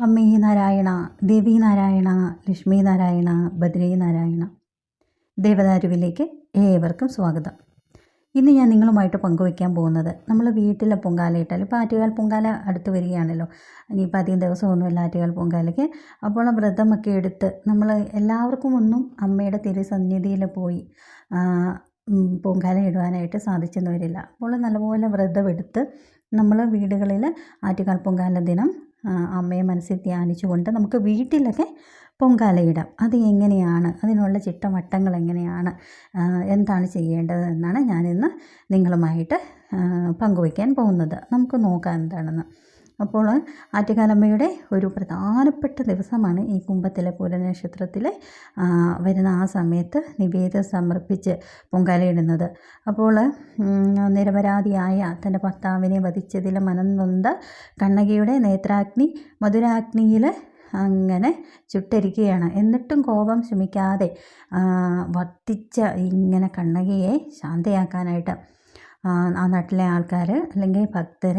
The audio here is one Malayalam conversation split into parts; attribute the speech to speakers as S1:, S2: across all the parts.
S1: അമ്മേ നാരായണ, ദേവി നാരായണ, ലക്ഷ്മി നാരായണ, ബദ്രീ നാരായണ. ദേവദാരുവിലേക്ക് ഏവർക്കും സ്വാഗതം. ഇന്ന് ഞാൻ നിങ്ങളുമായിട്ട് പങ്കുവയ്ക്കാൻ പോകുന്നത് നമ്മൾ വീട്ടിലെ പൊങ്കാലയിട്ടാൽ ഇപ്പോൾ ആറ്റുകാൽ പൊങ്കാല അടുത്ത് വരികയാണല്ലോ. ഇനിയിപ്പോൾ അധികം ദിവസമൊന്നുമില്ല ആറ്റുകാൽ പൊങ്കാലയ്ക്ക്. അപ്പോൾ വ്രതമൊക്കെ എടുത്ത് നമ്മൾ എല്ലാവർക്കും ഒന്നും അമ്മയുടെ തിരുസന്നിധിയിൽ പോയി പൊങ്കാല ഇടുവാനായിട്ട് സാധിച്ചെന്ന് വരില്ല. അപ്പോൾ നല്ലപോലെ വ്രതമെടുത്ത് നമ്മൾ വീടുകളിൽ ആറ്റുകാൽ പൊങ്കാല ദിനം അമ്മയെ മനസ്സിൽ ധ്യാനിച്ചുകൊണ്ട് നമുക്ക് വീട്ടിലൊക്കെ പൊങ്കാലയിടാം. അത് എങ്ങനെയാണ്, അതിനുള്ള ചിട്ടവട്ടങ്ങൾ എങ്ങനെയാണ്, എന്താണ് ചെയ്യേണ്ടത് എന്നാണ് ഞാനിന്ന് നിങ്ങളുമായിട്ട് പങ്കുവയ്ക്കാൻ പോകുന്നത്. നമുക്ക് നോക്കാം എന്താണെന്ന്. അപ്പോൾ ആറ്റുകാലമ്മയുടെ ഒരു പ്രധാനപ്പെട്ട ദിവസമാണ് ഈ കുംഭത്തിലെ പൂരനക്ഷത്രത്തിലെ വരുന്ന ആ സമയത്ത് നിവേദ്യം സമർപ്പിച്ച് പൊങ്കാലയിടുന്നത്. അപ്പോൾ നിരപരാധിയായ തൻ്റെ ഭർത്താവിനെ വധിച്ചതിൽ മനം നൊന്ത കണ്ണകിയുടെ നേത്രാഗ്നി മധുരാഗ്നിയിൽ അങ്ങനെ ചുട്ടരിക്കുകയാണ്. എന്നിട്ടും കോപം ശമിക്കാതെ വർത്തിച്ച ഇങ്ങനെ കണ്ണകിയെ ശാന്തയാക്കാനായിട്ട് ആ നാട്ടിലെ ആൾക്കാർ അല്ലെങ്കിൽ ഭക്തർ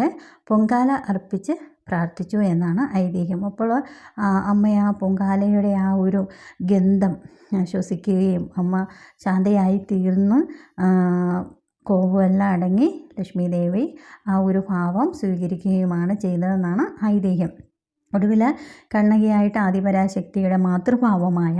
S1: പൊങ്കാല അർപ്പിച്ച് പ്രാർത്ഥിച്ചു എന്നാണ് ഐതിഹ്യം. അപ്പോൾ അമ്മ ആ പൊങ്കാലയുടെ ആ ഒരു ഗന്ധം ശ്വസിക്കുകയും അമ്മ ശാന്തയായി തീർന്ന് കോപമെല്ലാം അടങ്ങി ലക്ഷ്മി ദേവി ആ ഒരു ഭാവം സ്വീകരിക്കുകയുമാണ് ചെയ്തതെന്നാണ് ഐതിഹ്യം. ഒടുവിൽ കണ്ണകിയായിട്ട് ആദിപരാശക്തിയുടെ മാതൃഭാവമായ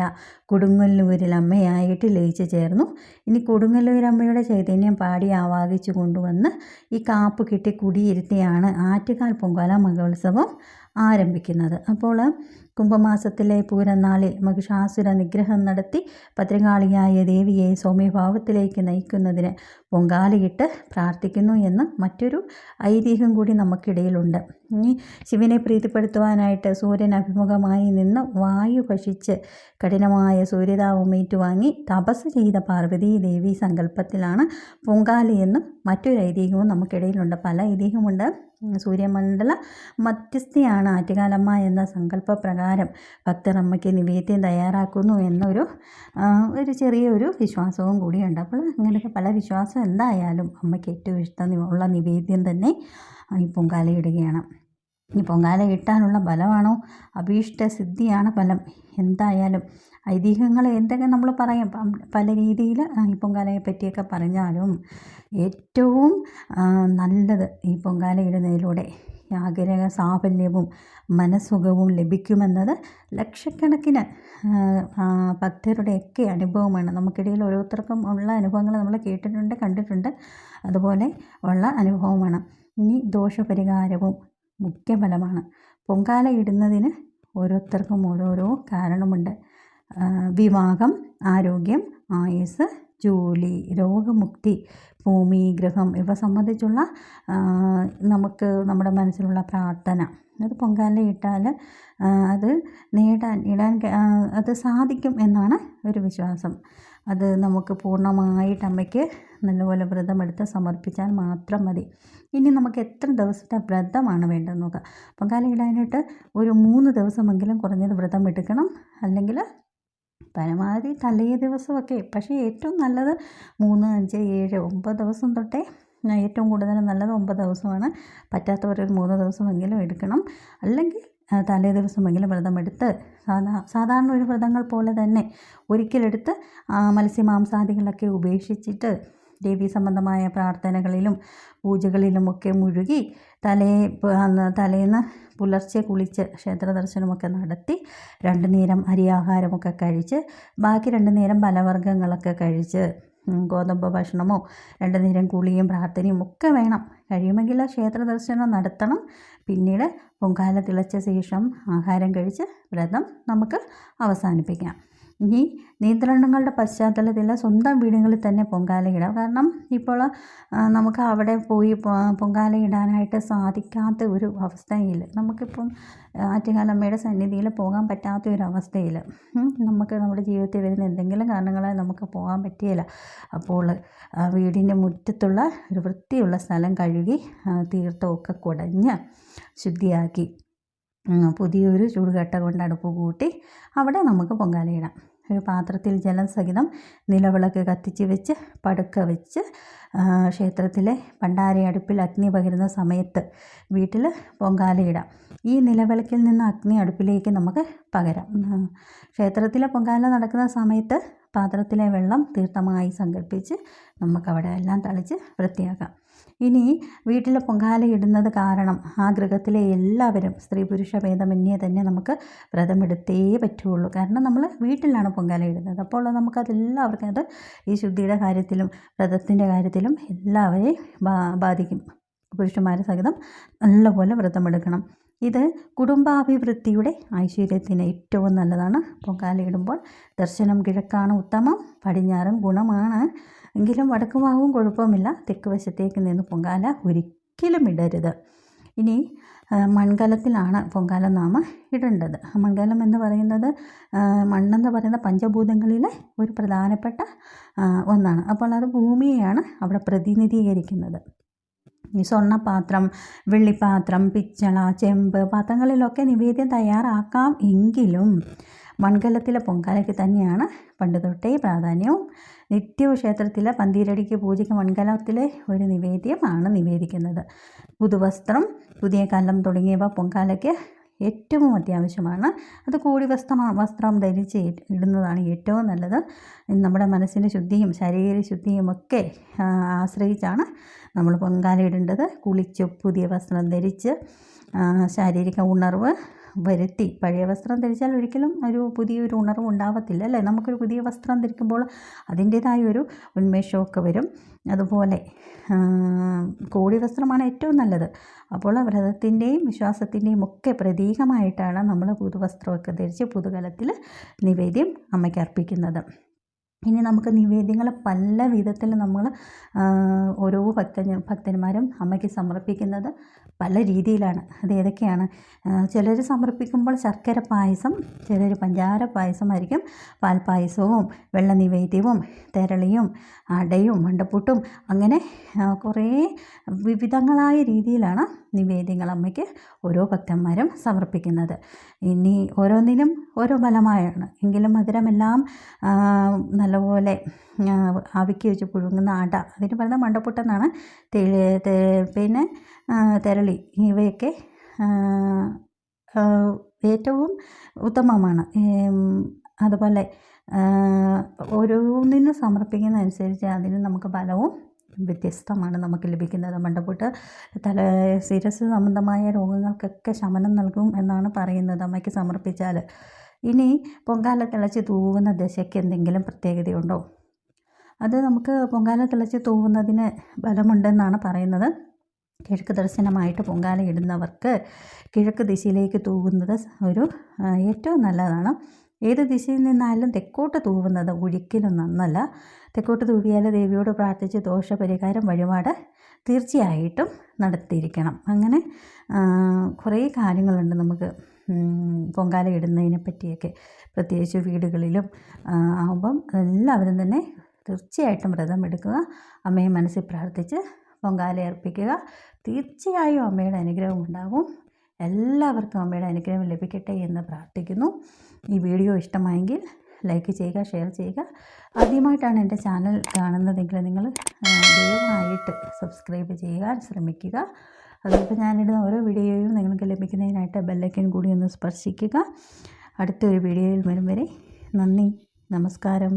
S1: കൊടുങ്ങല്ലൂരിലമ്മയായിട്ട് ലയിച്ചു ചേർന്നു. ഇനി കൊടുങ്ങല്ലൂരമ്മയുടെ ചൈതന്യം പാടി ആവാഹിച്ചു കൊണ്ടുവന്ന് ഈ കാപ്പ് കെട്ടി കുടിയിരുത്തിയാണ് ആറ്റുകാൽ പൊങ്കാല മഹോത്സവം ആരംഭിക്കുന്നത്. അപ്പോൾ കുംഭമാസത്തിലെ പൂരനാളിൽ മഹിഷാസുര നിഗ്രഹം നടത്തി ഭദ്രകാളിയായ ദേവിയെ സൗമ്യഭാവത്തിലേക്ക് നയിക്കുന്നതിന് പൊങ്കാലയിട്ട് പ്രാർത്ഥിക്കുന്നു എന്ന് മറ്റൊരു ഐതിഹ്യം കൂടി നമുക്കിടയിലുണ്ട്. ഇനി ശിവനെ പ്രീതിപ്പെടുത്തുവാനായിട്ട് സൂര്യൻ അഭിമുഖമായി നിന്ന് വായു ഭക്ഷിച്ച് കഠിനമായ സൂര്യതാപം ഏറ്റുവാങ്ങി തപസ് ചെയ്ത പാർവതീ ദേവി സങ്കല്പത്തിലാണ് പൊങ്കാലയെന്നും മറ്റൊരു ഐതിഹ്യവും നമുക്കിടയിലുണ്ട്. പല ഐതിഹ്യമുണ്ട്. സൂര്യമണ്ഡല മധ്യസ്ഥയാണ് ആറ്റുകാലമ്മ എന്ന സങ്കല്പപ്രകാരം ഭക്തരമ്മയ്ക്ക് നിവേദ്യം തയ്യാറാക്കുന്നു എന്നൊരു ചെറിയൊരു വിശ്വാസവും കൂടിയുണ്ട്. അപ്പോൾ അങ്ങനെയൊക്കെ പല വിശ്വാസം എന്തായാലും അമ്മയ്ക്ക് ഏറ്റവും ഇഷ്ടമുള്ള നിവേദ്യം തന്നെ ഈ പൊങ്കാലയിടുകയാണ്. ഈ പൊങ്കാല ഇട്ടാനുള്ള ബലമാണോ അഭീഷ്ട സിദ്ധിയാണ് ഫലം. എന്തായാലും ഐതിഹ്യങ്ങൾ എന്തൊക്കെ നമ്മൾ പറയാം പല രീതിയിൽ ഈ പൊങ്കാലയെ പറ്റിയൊക്കെ പറഞ്ഞാലും ഏറ്റവും നല്ലത് ഈ പൊങ്കാല ഇടുന്നതിലൂടെ ആഗ്രഹ സാഫല്യവും മനസ്സുഖവും ലഭിക്കുമെന്നത് ലക്ഷക്കണക്കിന് ഭക്തരുടെയൊക്കെ അനുഭവമാണ്. നമുക്കിടയിൽ ഓരോരുത്തർക്കും ഉള്ള അനുഭവങ്ങൾ നമ്മൾ കേട്ടിട്ടുണ്ട്, കണ്ടിട്ടുണ്ട്. അതുപോലെ ഉള്ള അനുഭവമാണ്. ഇനി ദോഷപരിഹാരവും മുഖ്യഫലമാണ്. പൊങ്കാല ഇടുന്നതിന് ഓരോരുത്തർക്കും ഓരോരോ കാരണമുണ്ട്. വിവാഹം, ആരോഗ്യം, ആയുസ്, ജോലി, രോഗമുക്തി, ഭൂമി, ഗൃഹം ഇവ സംബന്ധിച്ചുള്ള നമുക്ക് നമ്മുടെ മനസ്സിലുള്ള പ്രാർത്ഥന അത് പൊങ്കാല ഇട്ടാൽ അത് അത് സാധിക്കും എന്നാണ് ഒരു വിശ്വാസം. അത് നമുക്ക് പൂർണ്ണമായിട്ട് അമ്മയ്ക്ക് നല്ലപോലെ വ്രതമെടുത്ത് സമർപ്പിച്ചാൽ മാത്രം മതി. ഇനി നമുക്ക് എത്ര ദിവസത്തെ വ്രതമാണ് വേണ്ടതെന്ന് നോക്കാം. പൊങ്കാല ഇടാനായിട്ട് ഒരു 3 ദിവസമെങ്കിലും കുറഞ്ഞത് വ്രതം എടുക്കണം. അല്ലെങ്കിൽ പരമാവധി തലേ ദിവസമൊക്കെ, പക്ഷേ ഏറ്റവും നല്ലത് 3, 5, 7, 9 ദിവസം തൊട്ടേ ഏറ്റവും കൂടുതൽ നല്ലത് 9 ദിവസമാണ്. പറ്റാത്തവർ ഒരു 3 ദിവസമെങ്കിലും എടുക്കണം. അല്ലെങ്കിൽ തലേ ദിവസമെങ്കിലും വ്രതമെടുത്ത് സാധാരണ ഒരു വ്രതങ്ങൾ പോലെ തന്നെ ഒരിക്കലെടുത്ത് മത്സ്യമാംസാദികളൊക്കെ ഉപേക്ഷിച്ചിട്ട് ദേവീ സംബന്ധമായ പ്രാർത്ഥനകളിലും പൂജകളിലുമൊക്കെ മുഴുകി തലേന്ന് പുലർച്ചെ കുളിച്ച് ക്ഷേത്ര ദർശനമൊക്കെ നടത്തി 2 നേരം അരിയാഹാരമൊക്കെ കഴിച്ച് ബാക്കി 2 നേരം ഫലവർഗ്ഗങ്ങളൊക്കെ കഴിച്ച് ഗോതമ്പ് ഭക്ഷണമോ 2 നേരം കുളിയും പ്രാർത്ഥനയും ഒക്കെ വേണം. കഴിയുമെങ്കിൽ ക്ഷേത്ര ദർശനം നടത്തണം. പിന്നീട് പൊങ്കാല തിളച്ച ശേഷം ആഹാരം കഴിച്ച് വ്രതം നമുക്ക് അവസാനിപ്പിക്കാം. ഇനി നിയന്ത്രണങ്ങളുടെ പശ്ചാത്തലത്തിൽ സ്വന്തം വീടുകളിൽ തന്നെ പൊങ്കാലയിടാം. കാരണം ഇപ്പോൾ നമുക്ക് അവിടെ പോയി പൊങ്കാല ഇടാനായിട്ട് സാധിക്കാത്ത ഒരു അവസ്ഥയിൽ, നമുക്കിപ്പം ആറ്റുകാലമ്മയുടെ സന്നിധിയിൽ പോകാൻ പറ്റാത്ത ഒരു അവസ്ഥയിൽ നമുക്ക് നമ്മുടെ ജീവിതത്തിൽ വരുന്ന എന്തെങ്കിലും കാരണങ്ങളാൽ നമുക്ക് പോകാൻ പറ്റിയില്ല. അപ്പോൾ വീടിൻ്റെ മുറ്റത്തുള്ള ഒരു വൃത്തിയുള്ള സ്ഥലം കഴുകി തീർത്ഥമൊക്കെ കുടഞ്ഞ് ശുദ്ധിയാക്കി പുതിയൊരു ചൂടുകട്ട കൊണ്ട് അടുപ്പ് കൂട്ടി അവിടെ നമുക്ക് പൊങ്കാലയിടാം. ഒരു പാത്രത്തിൽ ജലം സഹിതം നിലവിളക്ക് കത്തിച്ച് വെച്ച് പടുക്ക വെച്ച് ക്ഷേത്രത്തിലെ പണ്ടാരി അടുപ്പിൽ അഗ്നി പകരുന്ന സമയത്ത് വീട്ടിൽ പൊങ്കാലയിടാം. ഈ നിലവിളക്കിൽ നിന്ന് അഗ്നി അടുപ്പിലേക്ക് നമുക്ക് പകരാം. ക്ഷേത്രത്തിലെ പൊങ്കാല നടക്കുന്ന സമയത്ത് പാത്രത്തിലെ വെള്ളം തീർത്ഥമായി സങ്കല്പിച്ച് നമുക്കവിടെ എല്ലാം തളിച്ച് വൃത്തിയാക്കാം. ഇനി വീട്ടിൽ പൊങ്കാല ഇടുന്നത് കാരണം ആ ഗൃഹത്തിലെ എല്ലാവരും സ്ത്രീ പുരുഷ ഭേദമന്യേ തന്നെ നമുക്ക് വ്രതമെടുത്തേ പറ്റുള്ളൂ. കാരണം നമ്മൾ വീട്ടിലാണ് പൊങ്കാല ഇടുന്നത്. അപ്പോൾ നമുക്കതെല്ലാവർക്കും അത് ഈ ശുദ്ധിയുടെ കാര്യത്തിലും വ്രതത്തിൻ്റെ കാര്യത്തിലും എല്ലാവരെയും ബാധിക്കും. പുരുഷന്മാരെ സഹിതം നല്ലപോലെ വ്രതമെടുക്കണം. ഇത് കുടുംബാഭിവൃദ്ധിയുടെ ഐശ്വര്യത്തിന് ഏറ്റവും നല്ലതാണ്. പൊങ്കാലയിടുമ്പോൾ ദർശനം കിഴക്കാണ് ഉത്തമം, പടിഞ്ഞാറും ഗുണമാണ്. എങ്കിലും വടക്ക് ഭാഗവും കുഴപ്പമില്ല. തെക്ക് വശത്തേക്ക് നിന്ന് പൊങ്കാല ഒരിക്കലും ഇടരുത്. ഇനി മൺകലത്തിലാണ് പൊങ്കാല നാം ഇടേണ്ടത്. മൺകലം എന്ന് പറയുന്നത് മണ്ണെന്ന് പറയുന്ന പഞ്ചഭൂതങ്ങളിലെ ഒരു പ്രധാനപ്പെട്ട ഒന്നാണ്. അപ്പോൾ അത് ഭൂമിയെയാണ് അവിടെ പ്രതിനിധീകരിക്കുന്നത്. ഈ സ്വർണ്ണപാത്രം, വെള്ളിപ്പാത്രം, പിച്ചള, ചെമ്പ് പാത്രങ്ങളിലൊക്കെ നിവേദ്യം തയ്യാറാക്കാം. എങ്കിലും മൺകലത്തിലെ പൊങ്കാലയ്ക്ക് തന്നെയാണ് പണ്ട് തൊട്ടേ പ്രാധാന്യവും. നിത്യവും ക്ഷേത്രത്തിലെ പന്തീരടിക്ക് പൂജയ്ക്ക് മൺകലത്തിലെ ഒരു നിവേദ്യമാണ് നിവേദിക്കുന്നത്. പുതുവസ്ത്രം, പുതിയ കലം തുടങ്ങിയവ പൊങ്കാലയ്ക്ക് ഏറ്റവും അത്യാവശ്യമാണ്. അത് കൂടി വസ്ത്രം ധരിച്ച് ഇടുന്നതാണ് ഏറ്റവും നല്ലത്. നമ്മുടെ മനസ്സിൻ്റെ ശുദ്ധിയും ശരീര ശുദ്ധിയും ഒക്കെ ആശ്രയിച്ചാണ് നമ്മൾ പൊങ്കാല ഇടേണ്ടത്. കുളിച്ച് പുതിയ വസ്ത്രം ധരിച്ച് ശാരീരിക ഉണർവ് വരുത്തി. പഴയ വസ്ത്രം ധരിച്ചാൽ ഒരിക്കലും പുതിയൊരു ഉണർവ് ഉണ്ടാവത്തില്ല അല്ലേ. നമുക്കൊരു പുതിയ വസ്ത്രം ധരിക്കുമ്പോൾ അതിൻ്റേതായ ഒരു ഉന്മേഷമൊക്കെ വരും. അതുപോലെ കോടി വസ്ത്രമാണ് ഏറ്റവും നല്ലത്. അപ്പോൾ വ്രതത്തിൻ്റെയും വിശ്വാസത്തിൻ്റെയും ഒക്കെ പ്രതീകമായിട്ടാണ് നമ്മൾ പുതുവസ്ത്രമൊക്കെ ധരിച്ച് പുതുകലത്തിൽ നിവേദ്യം അമ്മയ്ക്ക് അർപ്പിക്കുന്നത്. ഇനി നമുക്ക് നിവേദ്യങ്ങൾ പല വിധത്തിൽ നമ്മൾ ഓരോ ഭക്തന്മാരും അമ്മയ്ക്ക് സമർപ്പിക്കുന്നത് പല രീതിയിലാണ്. അത് ഏതൊക്കെയാണ്? ചിലർ സമർപ്പിക്കുമ്പോൾ ശർക്കര പായസം, ചിലർ പഞ്ചാര പായസമായിരിക്കും. പാൽപ്പായസവും വെള്ള നിവേദ്യവും തെരളിയും അടയും മണ്ടപ്പുട്ടും അങ്ങനെ കുറേ വിവിധങ്ങളായ രീതിയിലാണ് നിവേദ്യങ്ങൾ അമ്മയ്ക്ക് ഓരോ ഭക്തന്മാരും സമർപ്പിക്കുന്നത്. ഇനി ഓരോന്നിനും ഓരോ ഫലമായാണ്. എങ്കിലും മധുരമെല്ലാം നല്ലപോലെ ആവിക്ക് വെച്ച് പുഴുങ്ങുന്ന അട, അതിന് പറയുന്നത് മണ്ടപ്പുട്ടെന്നാണ്. പിന്നെ തെരളി ഇവയൊക്കെ ഏറ്റവും ഉത്തമമാണ്. അതുപോലെ ഓരോന്നിനും സമർപ്പിക്കുന്നതനുസരിച്ച് അതിന് നമുക്ക് ഫലവും വ്യത്യസ്തമാണ് നമുക്ക് ലഭിക്കുന്നത്. മണ്ടപ്പുട്ട് ശിരസ് സംബന്ധമായ രോഗങ്ങൾക്കൊക്കെ ശമനം നൽകും എന്നാണ് പറയുന്നത് അമ്മയ്ക്ക് സമർപ്പിച്ചാൽ. ഇനി പൊങ്കാല തിളച്ച് തൂവുന്ന ദശയ്ക്ക് എന്തെങ്കിലും പ്രത്യേകതയുണ്ടോ? അത് നമുക്ക് പൊങ്കാല തിളച്ച് തൂവുന്നതിന് ബലമുണ്ടെന്നാണ് പറയുന്നത്. കിഴക്ക് ദർശനമായിട്ട് പൊങ്കാല ഇടുന്നവർക്ക് കിഴക്ക് ദിശയിലേക്ക് തൂവുന്നത് ഏറ്റവും നല്ലതാണ്. ഏത് ദിശയിൽ നിന്നാലും തെക്കോട്ട് തൂവുന്നത് ഒരിക്കലും നന്നല്ല. തെക്കോട്ട് തൂവിയാൽ ദേവിയോട് പ്രാർത്ഥിച്ച് ദോഷപരിഹാരം വഴിപാട് തീർച്ചയായിട്ടും നടത്തിയിരിക്കണം. അങ്ങനെ കുറേ കാര്യങ്ങളുണ്ട് നമുക്ക് പൊങ്കാല ഇടുന്നതിനെ പറ്റിയൊക്കെ. പ്രത്യേകിച്ച് വീടുകളിലും ആകുമ്പം എല്ലാവരും തന്നെ തീർച്ചയായിട്ടും വ്രതം എടുക്കുക. അമ്മയെ മനസ്സിൽ പ്രാർത്ഥിച്ച് പൊങ്കാല അർപ്പിക്കുക. തീർച്ചയായും അമ്മയുടെ അനുഗ്രഹം ഉണ്ടാകും. എല്ലാവർക്കും അമ്മയുടെ അനുഗ്രഹം ലഭിക്കട്ടെ എന്ന് പ്രാർത്ഥിക്കുന്നു. ഈ വീഡിയോ ഇഷ്ടമായെങ്കിൽ ലൈക്ക് ചെയ്യുക, ഷെയർ ചെയ്യുക. ആദ്യമായിട്ടാണ് എൻ്റെ ചാനൽ കാണുന്നതെങ്കിൽ നിങ്ങൾ ദയവായിട്ട് സബ്സ്ക്രൈബ് ചെയ്യാൻ ശ്രമിക്കുക. അതുപോലെ ഞാനിടുന്ന ഓരോ വീഡിയോയും നിങ്ങൾക്ക് ലഭിക്കുന്നതിനായിട്ട് ബെല്ലൈക്കൻ കൂടി ഒന്ന് സ്പർശിക്കുക. അടുത്തൊരു വീഡിയോയിൽ വരും വരെ നന്ദി, നമസ്കാരം.